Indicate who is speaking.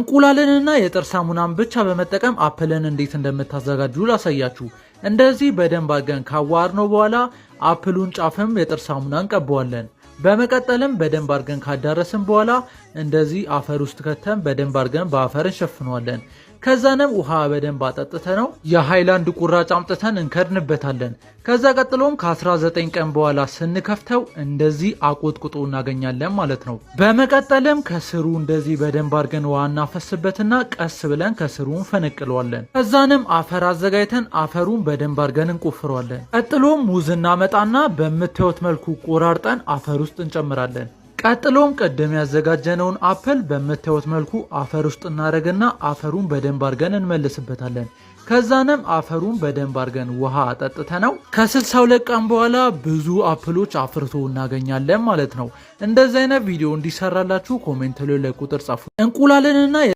Speaker 1: እንቁላልንና የጥርስ ሳሙናን ብቻ በመጠቀም አፕልን እንዴት እንደምታዘጋጁ ላሳያችሁ። እንደዚህ በደንብ አድርገን ካዋርነው በኋላ አፕሉን ጫፍም የጥርስ ሳሙና እንቀባዋለን። በመቀጠልም በደንብ አድርገን ካዳረስን በኋላ እንደዚህ አፈር ውስጥ ከተን በደንብ አድርገን በአፈር እንሸፍነዋለን። ከዛንም ውሃ በደንብ አጠጥተነው የሃይላንድ ቁራጭ አምጥተን እንከድንበታለን። ከዛ ቀጥሎም ከ19 ቀን በኋላ ስንከፍተው እንደዚህ አቆጥቁጦ እናገኛለን ማለት ነው። በመቀጠልም ከስሩ እንደዚህ በደንብ አድርገን ውሃ እናፈስበትና ቀስ ብለን ከስሩ እንፈነቅለዋለን። ከዛንም አፈር አዘጋጅተን አፈሩን በደንብ አድርገን እንቆፍረዋለን። ቀጥሎም ሙዝ እናመጣና በምታዩት መልኩ ቆራርጠን አፈር ውስጥ እንጨምራለን። ቀጥሎም ቀደም ያዘጋጀነውን አፕል በምታዩት መልኩ አፈር ውስጥ እናደርግና አፈሩን በደንብ አድርገን እንመልስበታለን። ከዛንም አፈሩን በደንብ አድርገን ውሃ አጠጥተነው ከ62 ቀን በኋላ ብዙ አፕሎች አፍርቶ እናገኛለን ማለት ነው። እንደዚህ አይነት ቪዲዮ እንዲሰራላችሁ ኮሜንት ላይ ቁጥር ጻፉ። እንቁላልንና